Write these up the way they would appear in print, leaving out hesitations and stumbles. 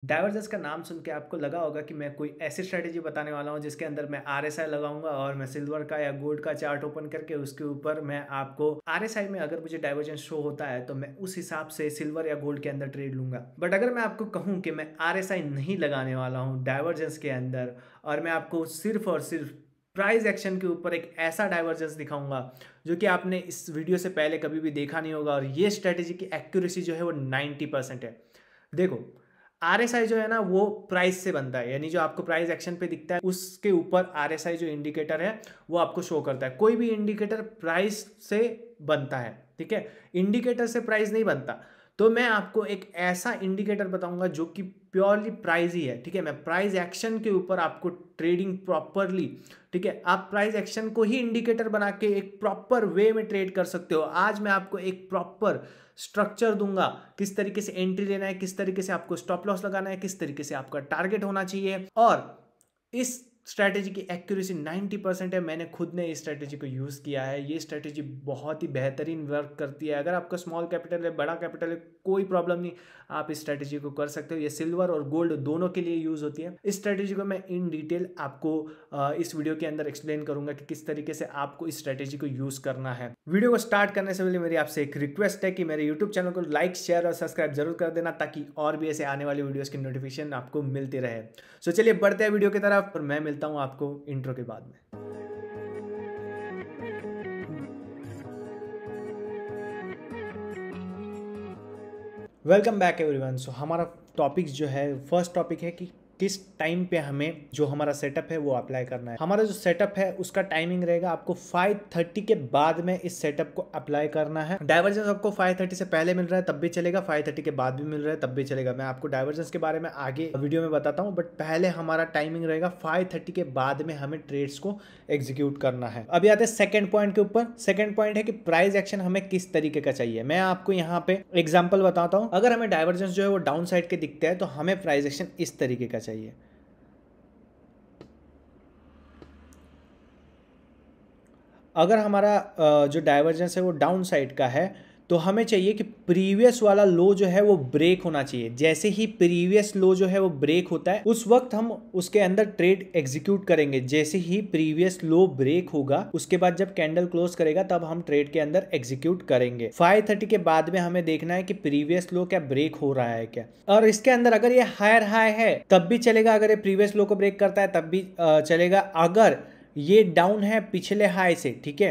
Divergence का नाम सुन के आपको लगा होगा कि मैं कोई ऐसी स्ट्रैटेजी बताने वाला हूँ जिसके अंदर मैं आरएसआई लगाऊंगा और मैं सिल्वर का या गोल्ड का चार्ट ओपन करके उसके ऊपर मैं आपको आरएसआई में अगर मुझे डाइवर्जेंस शो होता है तो मैं उस हिसाब से सिल्वर या गोल्ड के अंदर ट्रेड लूंगा। बट अगर मैं आपको कहूँ कि मैं आरएसआई नहीं लगाने वाला हूँ डाइवर्जेंस के अंदर और मैं आपको सिर्फ और सिर्फ प्राइस एक्शन के ऊपर एक ऐसा डाइवर्जेंस दिखाऊंगा जो कि आपने इस वीडियो से पहले कभी भी देखा नहीं होगा और ये स्ट्रैटेजी की एक्यूरेसी जो है वो 90% है। देखो, आरएसआई जो है ना वो प्राइस से बनता है, यानी जो आपको प्राइस एक्शन पे दिखता है उसके ऊपर आरएसआई जो इंडिकेटर है वो आपको शो करता है। कोई भी इंडिकेटर प्राइस से बनता है, ठीक है, इंडिकेटर से प्राइस नहीं बनता। तो मैं आपको एक ऐसा इंडिकेटर बताऊंगा जो कि प्योरली प्राइस ही है, ठीक है। मैं प्राइस एक्शन के ऊपर आपको ट्रेडिंग प्रॉपरली, ठीक है, आप प्राइस एक्शन को ही इंडिकेटर बना के एक प्रॉपर वे में ट्रेड कर सकते हो। आज मैं आपको एक प्रॉपर स्ट्रक्चर दूंगा, किस तरीके से एंट्री लेना है, किस तरीके से आपको स्टॉप लॉस लगाना है, किस तरीके से आपका टारगेट होना चाहिए। और इस स्ट्रैटेजी की एक्यूरेसी 90% है। मैंने खुद ने इस स्ट्रैटेजी को यूज़ किया है। ये स्ट्रैटेजी बहुत ही बेहतरीन वर्क करती है। अगर आपका स्मॉल कैपिटल है, बड़ा कैपिटल है, कोई प्रॉब्लम नहीं, आप इस स्ट्रैटेजी को कर सकते हो। ये सिल्वर और गोल्ड दोनों के लिए यूज़ होती है। इस स्ट्रैटेजी को मैं इन डिटेल आपको इस वीडियो के अंदर एक्सप्लेन करूंगा कि किस तरीके से आपको इस स्ट्रैटेजी को यूज़ करना है। वीडियो को स्टार्ट करने से पहले मेरी आपसे एक रिक्वेस्ट है कि मेरे यूट्यूब चैनल को लाइक, शेयर और सब्सक्राइब जरूर कर देना ताकि और भी ऐसे आने वाली वीडियोज़ की नोटिफिकेशन आपको मिलती रहे। सो चलिए बढ़ते हैं वीडियो की तरफ और मैं मिलता हूं आपको इंट्रो के बाद में। Welcome back everyone. सो हमारा टॉपिक जो है, फर्स्ट टॉपिक है कि किस टाइम पे हमें जो हमारा सेटअप है वो अप्लाई करना है। हमारा जो सेटअप है उसका टाइमिंग रहेगा आपको 5:30 के बाद में इस सेटअप को अप्लाई करना है। डाइवर्जेंस आपको 5:30 से पहले मिल रहा है तब भी चलेगा, 5:30 के बाद भी मिल रहा है तब भी चलेगा। मैं आपको डाइवर्जेंस के बारे में आगे वीडियो में बताता हूँ, बट पहले हमारा टाइमिंग रहेगा 5:30 के बाद में हमें ट्रेड्स को एग्जीक्यूट करना है। अभी आते हैं सेकेंड पॉइंट के ऊपर। सेकेंड पॉइंट है कि प्राइस एक्शन हमें किस तरीके का चाहिए। मैं आपको यहाँ पे एग्जाम्पल बताता हूँ। अगर हमें डाइवर्जेंस जो है वो डाउन साइड के दिखते हैं तो हमें प्राइस एक्शन इस तरीके का चाहिए। अगर हमारा जो डाइवर्जेंस है वो डाउन साइड का है तो हमें चाहिए कि प्रीवियस वाला लो जो है वो ब्रेक होना चाहिए। जैसे ही प्रीवियस लो जो है वो ब्रेक होता है उस वक्त हम उसके अंदर ट्रेड एग्जीक्यूट करेंगे। जैसे ही प्रीवियस लो ब्रेक होगा उसके बाद जब कैंडल क्लोज करेगा तब हम ट्रेड के अंदर एग्जीक्यूट करेंगे। 5:30 के बाद में हमें देखना है कि प्रीवियस लो क्या ब्रेक हो रहा है क्या, और इसके अंदर अगर ये हायर हाई है तब भी चलेगा, अगर ये प्रीवियस लो को ब्रेक करता है तब भी चलेगा। अगर ये डाउन है पिछले हाई से, ठीक है,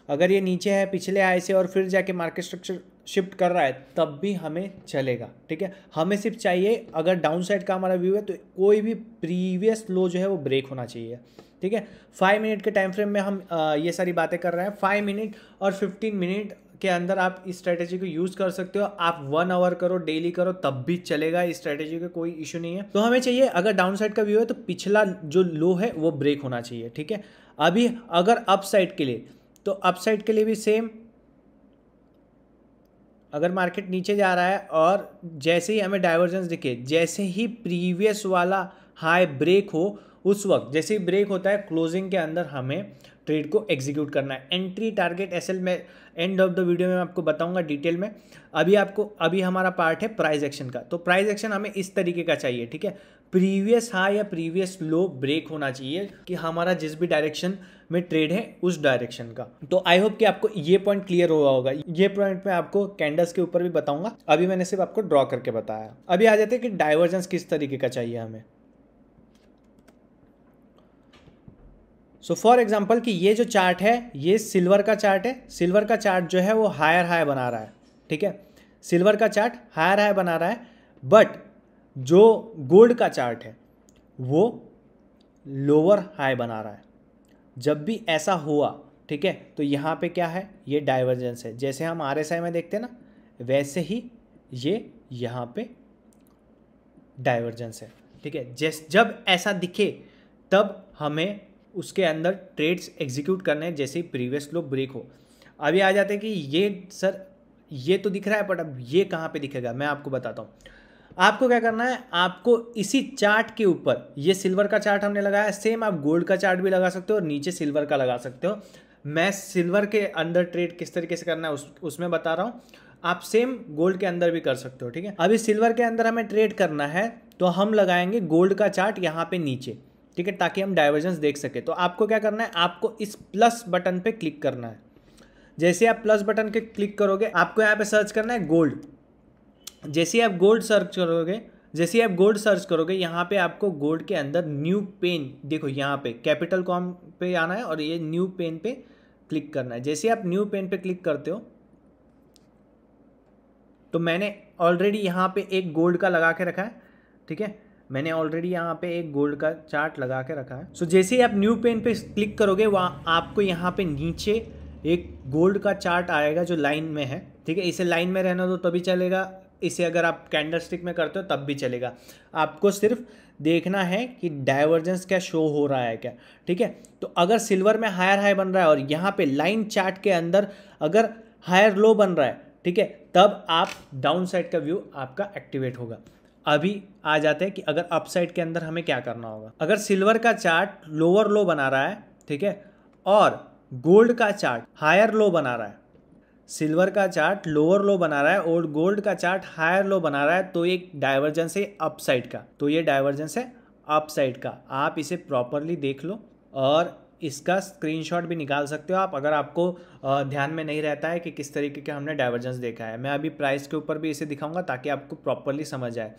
अगर ये नीचे है पिछले हाई से और फिर जाके मार्केट स्ट्रक्चर शिफ्ट कर रहा है तब भी हमें चलेगा, ठीक है। हमें सिर्फ चाहिए, अगर डाउन साइड का हमारा व्यू है तो कोई भी प्रीवियस लो जो है वो ब्रेक होना चाहिए, ठीक है। 5 मिनट के टाइम फ्रेम में हम ये सारी बातें कर रहे हैं। 5 मिनट और 15 मिनट के अंदर आप इस स्ट्रैटेजी को यूज कर सकते हो। आप 1 आवर करो, डेली करो, तब भी चलेगा। इस स्ट्रैटेजी का कोई इशू नहीं है। तो हमें चाहिए, अगर डाउन साइड का व्यू है तो पिछला जो लो है वो ब्रेक होना चाहिए, ठीक है। अभी अगर अप साइड के लिए, तो अप साइड के लिए भी सेम। अगर मार्केट नीचे जा रहा है और जैसे ही हमें डाइवर्जेंस दिखे, जैसे ही प्रीवियस वाला हाई ब्रेक हो, उस वक्त जैसे ही ब्रेक होता है क्लोजिंग के अंदर हमें ट्रेड को एग्जीक्यूट करना है। एंट्री, टारगेट, एसएल में एंड ऑफ द वीडियो में मैं आपको बताऊंगा डिटेल में। अभी हमारा पार्ट है प्राइस एक्शन का। तो प्राइस एक्शन हमें इस तरीके का चाहिए, ठीक है। प्रीवियस हाई या प्रीवियस लो ब्रेक होना चाहिए कि हमारा जिस भी डायरेक्शन में ट्रेड है उस डायरेक्शन का। तो आई होप कि आपको ये पॉइंट क्लियर हुआ होगा। ये पॉइंट मैं आपको कैंडल्स के ऊपर भी बताऊंगा, अभी मैंने सिर्फ आपको ड्रॉ करके बताया। अभी आ जाते हैं कि डाइवर्जेंस किस तरीके का चाहिए हमें। सो फॉर एग्जाम्पल कि ये जो चार्ट है ये सिल्वर का चार्ट है। सिल्वर का चार्ट जो है वो हायर हाई बना रहा है, ठीक है। सिल्वर का चार्ट हायर हाई बना रहा है, बट जो गोल्ड का चार्ट है वो लोअर हाई बना रहा है। जब भी ऐसा हुआ, ठीक है, तो यहाँ पे क्या है, ये डाइवर्जेंस है। जैसे हम आरएसआई में देखते हैं ना, वैसे ही ये यहाँ पे डाइवर्जेंस है, ठीक है। जब ऐसा दिखे तब हमें उसके अंदर ट्रेड्स एग्जीक्यूट करने हैं जैसे ही प्रीवियस लो ब्रेक हो। अभी आ जाते हैं कि ये सर ये तो दिख रहा है, बट अब ये कहाँ पे दिखेगा, मैं आपको बताता हूँ। आपको क्या करना है, आपको इसी चार्ट के ऊपर, ये सिल्वर का चार्ट हमने लगाया, सेम आप गोल्ड का चार्ट भी लगा सकते हो और नीचे सिल्वर का लगा सकते हो। मैं सिल्वर के अंदर ट्रेड किस तरीके से करना है उसमें बता रहा हूँ। आप सेम गोल्ड के अंदर भी कर सकते हो, ठीक है। अभी सिल्वर के अंदर हमें ट्रेड करना है तो हम लगाएंगे गोल्ड का चार्ट यहाँ पे नीचे, ठीक है, ताकि हम डाइवर्जेंस देख सके। तो आपको क्या करना है, आपको इस प्लस बटन पे क्लिक करना है। जैसे आप प्लस बटन पे क्लिक करोगे आपको यहाँ पे सर्च करना है गोल्ड। जैसे आप गोल्ड सर्च करोगे यहाँ पे आपको गोल्ड के अंदर न्यू पेन, देखो यहाँ पे कैपिटल कॉम पे आना है और ये न्यू पेन पे क्लिक करना है। जैसे आप न्यू पेन पे क्लिक करते हो तो मैंने ऑलरेडी यहाँ पे एक गोल्ड का लगा के रखा है, ठीक है, मैंने ऑलरेडी यहाँ पे एक गोल्ड का चार्ट लगा के रखा है। सो जैसे ही आप न्यू पेन पे क्लिक करोगे वहाँ आपको यहाँ पे नीचे एक गोल्ड का चार्ट आएगा जो लाइन में है, ठीक है। इसे लाइन में रहना दो तभी चलेगा, इसे अगर आप कैंडल स्टिक में करते हो तब भी चलेगा। आपको सिर्फ देखना है कि डाइवर्जेंस क्या शो हो रहा है क्या, ठीक है। तो अगर सिल्वर में हायर हाई बन रहा है और यहाँ पे लाइन चार्ट के अंदर अगर हायर लो बन रहा है, ठीक है, तब आप डाउन साइड का व्यू आपका एक्टिवेट होगा। अभी आ जाते हैं कि अगर अपसाइड के अंदर हमें क्या करना होगा। अगर सिल्वर का चार्ट लोअर लो बना रहा है, ठीक है, और गोल्ड का चार्ट हायर लो बना रहा है, सिल्वर का चार्ट लोअर लो बना रहा है और गोल्ड का चार्ट हायर लो बना रहा है, तो एक डाइवर्जेंस है अपसाइड का, तो ये डाइवर्जेंस है अपसाइड का। आप इसे प्रॉपरली देख लो और इसका स्क्रीनशॉट भी निकाल सकते हो आप, अगर आपको ध्यान में नहीं रहता है कि किस तरीके का हमने डाइवर्जेंस देखा है। मैं अभी प्राइस के ऊपर भी इसे दिखाऊंगा ताकि आपको प्रॉपरली समझ आए।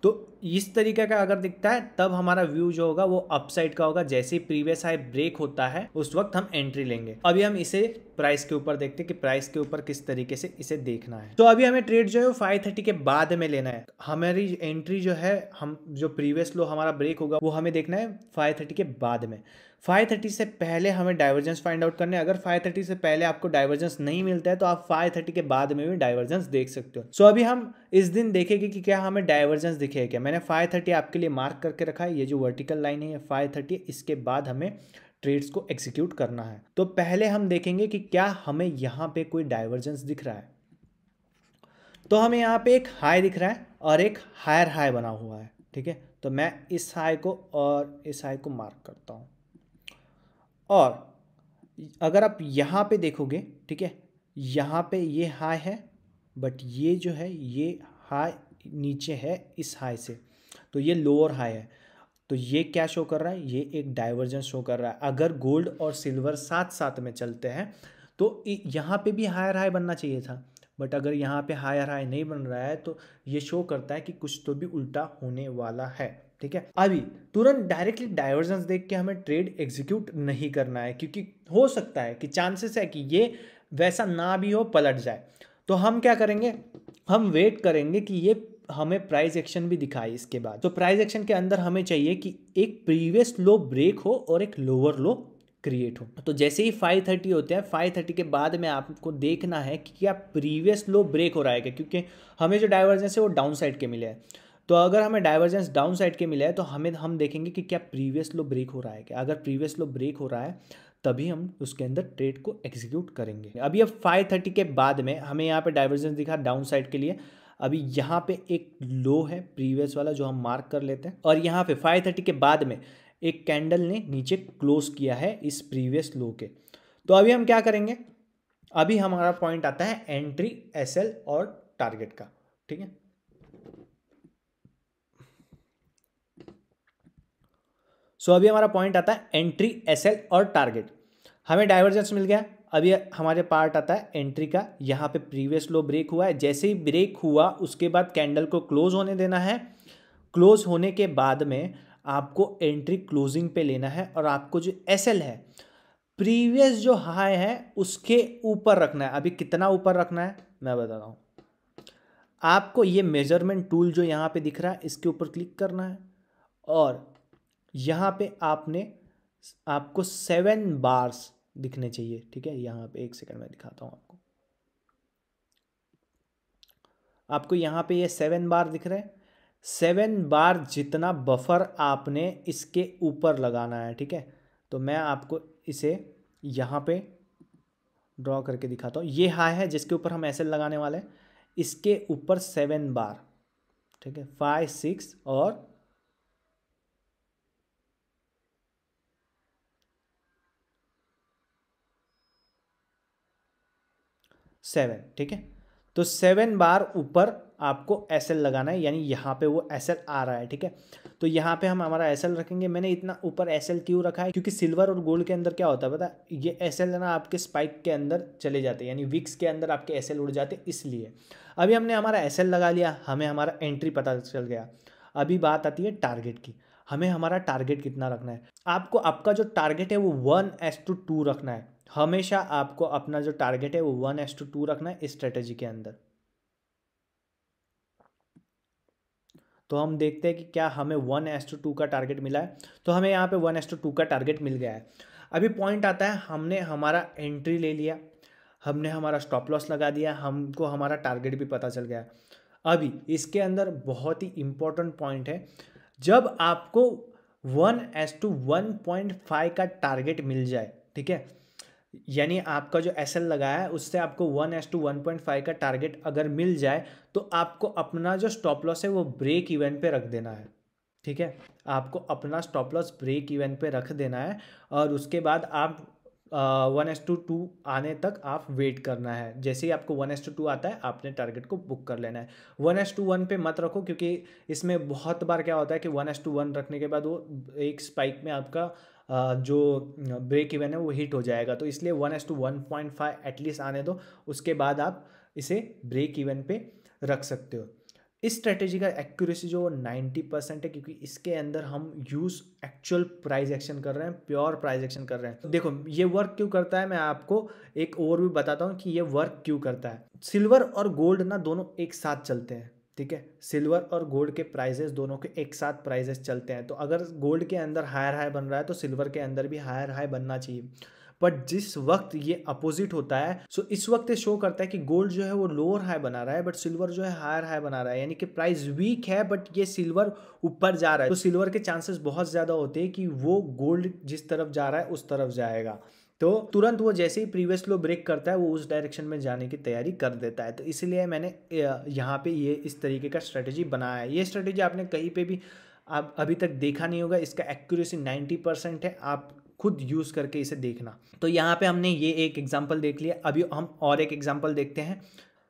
तो इस तरीके का अगर दिखता है तब हमारा व्यू जो होगा वो अपसाइड का होगा। जैसे ही प्रीवियस हाई ब्रेक होता है उस वक्त हम एंट्री लेंगे। अभी हम इसे प्राइस के ऊपर देखते हैं कि प्राइस के ऊपर किस तरीके से इसे देखना है। तो अभी हमें ट्रेड जो है 530 के बाद में लेना है। हमारी एंट्री जो है, हम जो प्रीवियस लो हमारा ब्रेक होगा वो हमें देखना है 530 के बाद में। 530 से पहले हमें डाइवर्जेंस फाइंड आउट करने। अगर 530 से पहले आपको डाइवर्जेंस नहीं मिलता है तो आप 530 के बाद में भी डाइवर्जेंस देख सकते हो। सो अभी हम इस दिन देखेंगे कि क्या हमें डाइवर्जेंस दिखे क्या। मैंने 530 आपके लिए मार्क करके रखा है, ये जो वर्टिकल लाइन है 530, इसके बाद हमें ट्रेड्स को एग्जीक्यूट करना है। तो पहले हम देखेंगे कि क्या हमें यहाँ पे कोई डाइवर्जेंस दिख रहा है। तो हमें यहाँ पे एक हाई दिख रहा है और एक हायर हाई बना हुआ है, ठीक है। तो मैं इस हाई को और इस हाई को मार्क करता हूँ। और अगर आप यहाँ पे देखोगे, ठीक है, यहाँ पे ये हाई है बट ये जो है ये हाई नीचे है इस हाई से, तो ये लोअर हाई है। तो ये क्या शो कर रहा है, ये एक डाइवर्जेंस शो कर रहा है। अगर गोल्ड और सिल्वर साथ साथ में चलते हैं तो यहाँ पे भी हायर हाई बनना चाहिए था, बट अगर यहाँ पे हायर हाई नहीं बन रहा है तो ये शो करता है कि कुछ तो भी उल्टा होने वाला है, ठीक है। अभी तुरंत डायरेक्टली डाइवर्जेंस देख के हमें ट्रेड एग्जीक्यूट नहीं करना है, क्योंकि हो सकता है कि चांसेस है कि ये वैसा ना भी हो, पलट जाए। तो हम क्या करेंगे, हम वेट करेंगे कि ये हमें प्राइस एक्शन भी दिखाए इसके बाद। तो प्राइस एक्शन के अंदर हमें चाहिए कि एक प्रीवियस लो ब्रेक हो और एक लोअर लो क्रिएट हो। तो जैसे ही 530 होते हैं, 530 के बाद में आपको देखना है कि क्या प्रीवियस लो ब्रेक हो रहा है क्या, क्योंकि हमें जो डाइवर्जेंस है वो डाउन साइड के मिले हैं। तो अगर हमें डाइवर्जेंस डाउन साइड के मिले हैं तो हम देखेंगे कि क्या प्रीवियस लो ब्रेक हो रहा है क्या। अगर प्रीवियस लो ब्रेक हो रहा है तभी हम उसके अंदर ट्रेड को एग्जीक्यूट करेंगे। अभी अब 530 के बाद में हमें यहाँ पे डाइवर्जेंस दिखा डाउन साइड के लिए। अभी यहाँ पे एक लो है प्रीवियस वाला जो हम मार्क कर लेते हैं, और यहाँ पे 530 के बाद में एक कैंडल ने नीचे क्लोज किया है इस प्रीवियस लो के। तो अभी हम क्या करेंगे, अभी हमारा पॉइंट आता है एंट्री, एसएल और टारगेट का, ठीक है। सो अभी हमारा पॉइंट आता है एंट्री, एसएल और टारगेट। हमें डाइवर्जेंस मिल गया। अभी हमारे पार्ट आता है एंट्री का। यहाँ पे प्रीवियस लो ब्रेक हुआ है, जैसे ही ब्रेक हुआ उसके बाद कैंडल को क्लोज होने देना है। क्लोज होने के बाद में आपको एंट्री क्लोजिंग पे लेना है और आपको जो एसएल है प्रीवियस जो हाई है उसके ऊपर रखना है। अभी कितना ऊपर रखना है मैं बता रहा हूँ आपको। ये मेजरमेंट टूल जो यहाँ पे दिख रहा है इसके ऊपर क्लिक करना है और यहाँ पे आपको 7 बार्स दिखने चाहिए, ठीक है। यहाँ पे एक सेकंड में दिखाता हूँ आपको यहाँ पे ये 7 बार दिख रहे हैं। 7 बार जितना बफर आपने इसके ऊपर लगाना है, ठीक है। तो मैं आपको इसे यहाँ पे ड्रॉ करके दिखाता हूँ। ये हाई है जिसके ऊपर हम ऐसे लगाने वाले हैं, इसके ऊपर 7 बार, ठीक है, 5, 6 और 7, ठीक है। तो 7 बार ऊपर आपको एस एल लगाना है, यानी यहाँ पे वो एस एल आ रहा है, ठीक है। तो यहाँ पे हम हमारा एस एल रखेंगे। मैंने इतना ऊपर एस एल क्यों रखा है, क्योंकि सिल्वर और गोल्ड के अंदर क्या होता है पता है, ये एस एल ना आपके स्पाइक के अंदर चले जाते हैं, यानी विक्स के अंदर आपके एस एल उड़ जाते, इसलिए। अभी हमने हमारा एस एल लगा लिया, हमें हमारा एंट्री पता चल गया। अभी बात आती है टारगेट की, हमें हमारा टारगेट कितना रखना है। आपको आपका जो टारगेट है वो 1:2 रखना है। हमेशा आपको अपना जो टारगेट है वो 1:2 रखना है इस स्ट्रेटेजी के अंदर। तो हम देखते हैं कि क्या हमें 1:2 का टारगेट मिला है। तो हमें यहाँ पे 1:2 का टारगेट मिल गया है। अभी पॉइंट आता है, हमने हमारा एंट्री ले लिया, हमने हमारा स्टॉप लॉस लगा दिया, हमको हमारा टारगेट भी पता चल गया। अभी इसके अंदर बहुत ही इंपॉर्टेंट पॉइंट है, जब आपको 1:1.5 का टारगेट मिल जाए, ठीक है, यानी आपका जो एस एल लगाया है उससे आपको 1:1.5 का टारगेट अगर मिल जाए, तो आपको अपना जो स्टॉप लॉस है वो ब्रेक इवन पे रख देना है, ठीक है। आपको अपना स्टॉप लॉस ब्रेक इवन पे रख देना है, और उसके बाद आप 1:2 आने तक आप वेट करना है। जैसे ही आपको 1:2 आता है, आपने टारगेट को बुक कर लेना है। 1:1 पे मत रखो, क्योंकि इसमें बहुत बार क्या होता है कि 1:1 रखने के बाद वो एक स्पाइक में आपका जो ब्रेक इवन है वो हिट हो जाएगा। तो इसलिए 1:1.5 एटलीस्ट आने दो, उसके बाद आप इसे ब्रेक इवन पे रख सकते हो। इस स्ट्रेटेजी का एक्यूरेसी जो 90% है, क्योंकि इसके अंदर हम यूज एक्चुअल प्राइस एक्शन कर रहे हैं, प्योर प्राइस एक्शन कर रहे हैं। देखो ये वर्क क्यों करता है, मैं आपको एक ओवरव्यू बताता हूँ कि ये वर्क क्यों करता है। सिल्वर और गोल्ड ना दोनों एक साथ चलते हैं, ठीक है। सिल्वर और गोल्ड के प्राइजेस दोनों के एक साथ प्राइजेस चलते हैं। तो अगर गोल्ड के अंदर हायर हाई बन रहा है, तो सिल्वर के अंदर भी हायर हाई बनना चाहिए। बट जिस वक्त ये अपोजिट होता है, सो इस वक्त ये शो करता है कि गोल्ड जो है वो लोअर हाई बना रहा है, बट सिल्वर जो है हायर हाई बना रहा है, यानी कि प्राइस वीक है बट ये सिल्वर ऊपर जा रहा है। तो सिल्वर के चांसेस बहुत ज्यादा होते हैं कि वो गोल्ड जिस तरफ जा रहा है उस तरफ जाएगा। तो तुरंत वो जैसे ही प्रीवियस लो ब्रेक करता है, वो उस डायरेक्शन में जाने की तैयारी कर देता है। तो इसलिए मैंने यहाँ पे ये इस तरीके का स्ट्रेटेजी बनाया है। ये स्ट्रेटेजी आपने कहीं पे भी आप अभी तक देखा नहीं होगा। इसका एक्यूरेसी 90% है, आप खुद यूज़ करके इसे देखना। तो यहाँ पे हमने ये एक एग्जाम्पल देख लिया। अभी हम और एक एग्जाम्पल देखते हैं।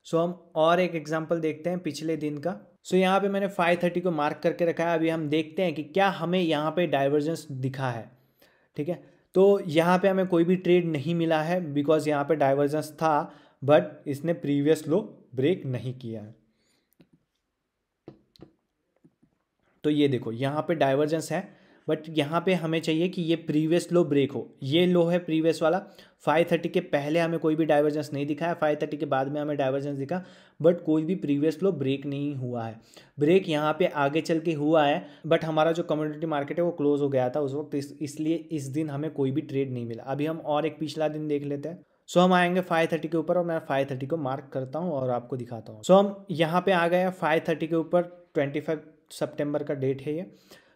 हम और एक एग्जाम्पल देखते हैं पिछले दिन का। यहाँ पे मैंने 5:30 को मार्क करके रखा है। अभी हम देखते हैं कि क्या हमें यहाँ पे डाइवर्जेंस दिखा है, ठीक है। तो यहाँ पे हमें कोई भी ट्रेड नहीं मिला है, बिकॉज यहाँ पे डाइवर्जेंस था, बट इसने प्रीवियस लो ब्रेक नहीं किया है। तो ये देखो यहाँ पे डाइवर्जेंस है, बट यहाँ पे हमें चाहिए कि ये प्रीवियस लो ब्रेक हो। ये लो है प्रीवियस वाला। 5:30 के पहले हमें कोई भी डाइवर्जेंस नहीं दिखा है, 5:30 के बाद में हमें डाइवर्जेंस दिखा, बट कोई भी प्रीवियस लो ब्रेक नहीं हुआ है। ब्रेक यहाँ पे आगे चल के हुआ है, बट हमारा जो कम्युनिटी मार्केट है वो क्लोज हो गया था उस वक्त, इसलिए इस दिन हमें कोई भी ट्रेड नहीं मिला। अभी हम और एक पिछला दिन देख लेते हैं। हम आएंगे 5:30 के ऊपर, और मैं 5:30 को मार्क करता हूँ और आपको दिखाता हूँ। हम यहाँ पे आ गए हैं 5:30 के ऊपर। 25 सितंबर का डेट है ये।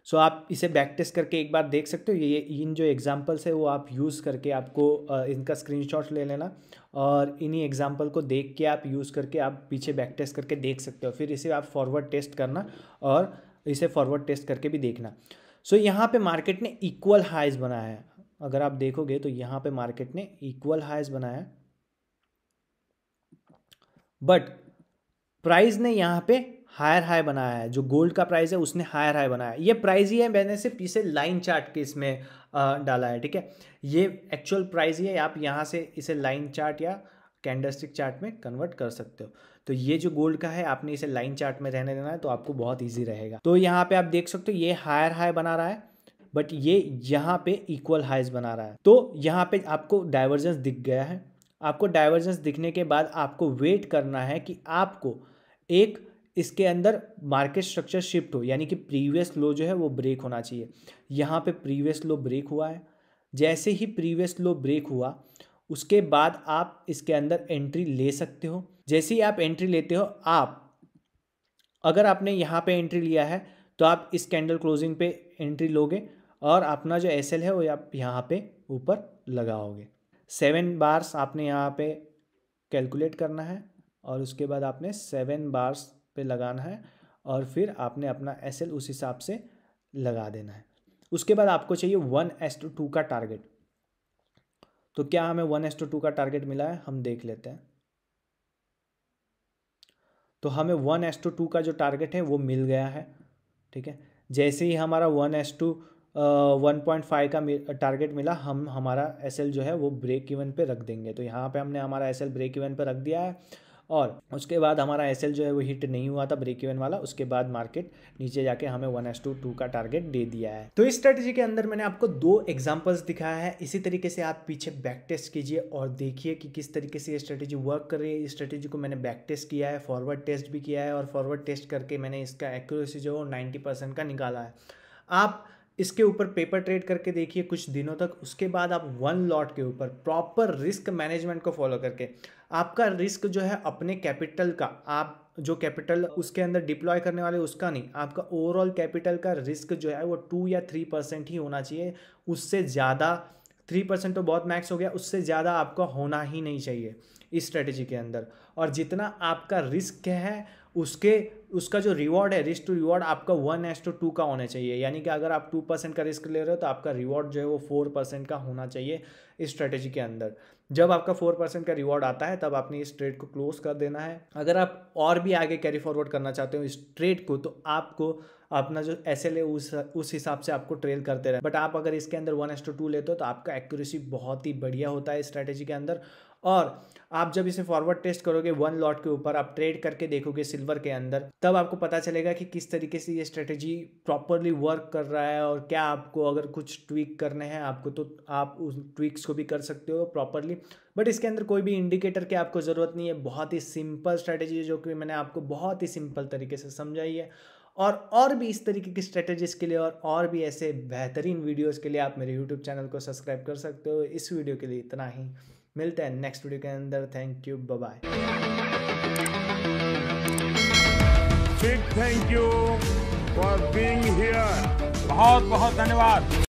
आप इसे बैक टेस्ट करके एक बार देख सकते हो। ये इन जो एग्जांपल्स है वो आप यूज़ करके आपको इनका स्क्रीनशॉट ले लेना, और इन्हीं एग्जांपल को देख के आप यूज़ करके आप पीछे बैक टेस्ट करके देख सकते हो। फिर इसे आप फॉरवर्ड टेस्ट करना, और इसे फॉरवर्ड टेस्ट करके भी देखना। यहाँ पे मार्केट ने इक्वल हाइज बनाया है। अगर आप देखोगे तो यहाँ पे मार्केट ने इक्वल हाइज बनाया है, बट प्राइस ने यहाँ पे हायर हाई बनाया है। जो गोल्ड का प्राइस है उसने हायर हाई बनाया है। ये प्राइस ही है, मैंने सिर्फ इसे लाइन चार्ट के इसमें डाला है, ठीक है। ये एक्चुअल प्राइस ही है, आप यहाँ से इसे लाइन चार्ट या कैंडलस्टिक चार्ट में कन्वर्ट कर सकते हो। तो ये जो गोल्ड का है, आपने इसे लाइन चार्ट में रहने देना है, तो आपको बहुत ईजी रहेगा। तो यहाँ पे आप देख सकते हो ये हायर हाई बना रहा है, बट ये यहाँ पे इक्वल हाइज बना रहा है। तो यहाँ पे आपको डाइवर्जेंस दिख गया है। आपको डाइवर्जेंस दिखने के बाद आपको वेट करना है कि आपको एक इसके अंदर मार्केट स्ट्रक्चर शिफ्ट हो, यानी कि प्रीवियस लो जो है वो ब्रेक होना चाहिए। यहाँ पे प्रीवियस लो ब्रेक हुआ है। जैसे ही प्रीवियस लो ब्रेक हुआ, उसके बाद आप इसके अंदर एंट्री ले सकते हो। जैसे ही आप एंट्री लेते हो, आप अगर आपने यहाँ पे एंट्री लिया है, तो आप इस कैंडल क्लोजिंग पे एंट्री लोगे, और अपना जो एस एल है वो आप यहाँ पे ऊपर लगाओगे। 7 बार्स आपने यहाँ पे कैलकुलेट करना है, और उसके बाद आपने 7 बार्स पे लगाना है, और फिर आपने अपना एस एल उस हिसाब से लगा देना है। उसके बाद आपको चाहिए 1:2 का टारगेट। तो क्या हमें 1:2 का टारगेट मिला है, हम देख लेते हैं। तो हमें 1:2 का जो टारगेट है वो मिल गया है, ठीक है। जैसे ही हमारा 1:1.5 का टारगेट मिला, हम हमारा एसएल जो है वो ब्रेक इवन पे रख देंगे। तो यहाँ पे हमने हमारा एसएल ब्रेक इवन पे रख दिया है, और उसके बाद हमारा एसएल जो है वो हिट नहीं हुआ था ब्रेक इवन वाला, उसके बाद मार्केट नीचे जाके हमें 1:2 का टारगेट दे दिया है। तो इस स्ट्रेटेजी के अंदर मैंने आपको 2 एग्जांपल्स दिखाया है। इसी तरीके से आप पीछे बैक टेस्ट कीजिए और देखिए कि किस तरीके से ये स्ट्रेटेजी वर्क कर रही है। इस स्ट्रेटेजी को मैंने बैक टेस्ट किया है, फॉरवर्ड टेस्ट भी किया है, और फॉरवर्ड टेस्ट करके मैंने इसका एक्यूरेसी जो है 90% का निकाला है। आप इसके ऊपर पेपर ट्रेड करके देखिए कुछ दिनों तक, उसके बाद आप 1 लॉट के ऊपर प्रॉपर रिस्क मैनेजमेंट को फॉलो करके, आपका रिस्क जो है अपने कैपिटल का, आप जो कैपिटल उसके अंदर डिप्लॉय करने वाले उसका नहीं, आपका ओवरऑल कैपिटल का रिस्क जो है वो 2 या 3% ही होना चाहिए। उससे ज़्यादा, 3% तो बहुत मैक्स हो गया, उससे ज़्यादा आपका होना ही नहीं चाहिए इस स्ट्रेटेजी के अंदर। और जितना आपका रिस्क है उसका जो रिवॉर्ड है, रिस्क टू रिवॉर्ड आपका 1:2 का होना चाहिए। यानी कि अगर आप 2% का रिस्क ले रहे हो तो आपका रिवॉर्ड जो है वो 4% का होना चाहिए इस स्ट्रेटेजी के अंदर। जब आपका 4% का रिवॉर्ड आता है तब आपने इस ट्रेड को क्लोज कर देना है। अगर आप और भी आगे कैरी फॉरवर्ड करना चाहते हो इस ट्रेड को, तो आपको अपना जो एसएल है उस हिसाब से आपको ट्रेल करते रहे। बट आप अगर इसके अंदर 1:2 लेते हो तो आपका एक्यूरेसी बहुत ही बढ़िया होता है इस स्ट्रेटेजी के अंदर। और आप जब इसे फॉरवर्ड टेस्ट करोगे 1 लॉट के ऊपर, आप ट्रेड करके देखोगे सिल्वर के अंदर, तब आपको पता चलेगा कि किस तरीके से ये स्ट्रेटेजी प्रॉपरली वर्क कर रहा है। और क्या आपको अगर कुछ ट्वीक करने हैं आपको, तो आप उस ट्वीक्स को भी कर सकते हो प्रॉपरली। बट इसके अंदर कोई भी इंडिकेटर की आपको ज़रूरत नहीं है। बहुत ही सिंपल स्ट्रेटेजी है जो कि मैंने आपको बहुत ही सिंपल तरीके से समझाई है। और भी इस तरीके की स्ट्रेटेजीज के लिए और भी ऐसे बेहतरीन वीडियोस के लिए आप मेरे यूट्यूब चैनल को सब्सक्राइब कर सकते हो। इस वीडियो के लिए इतना ही, मिलते हैं नेक्स्ट वीडियो के अंदर। Thank you, bye bye. Big thank you for being here. बहुत बहुत धन्यवाद।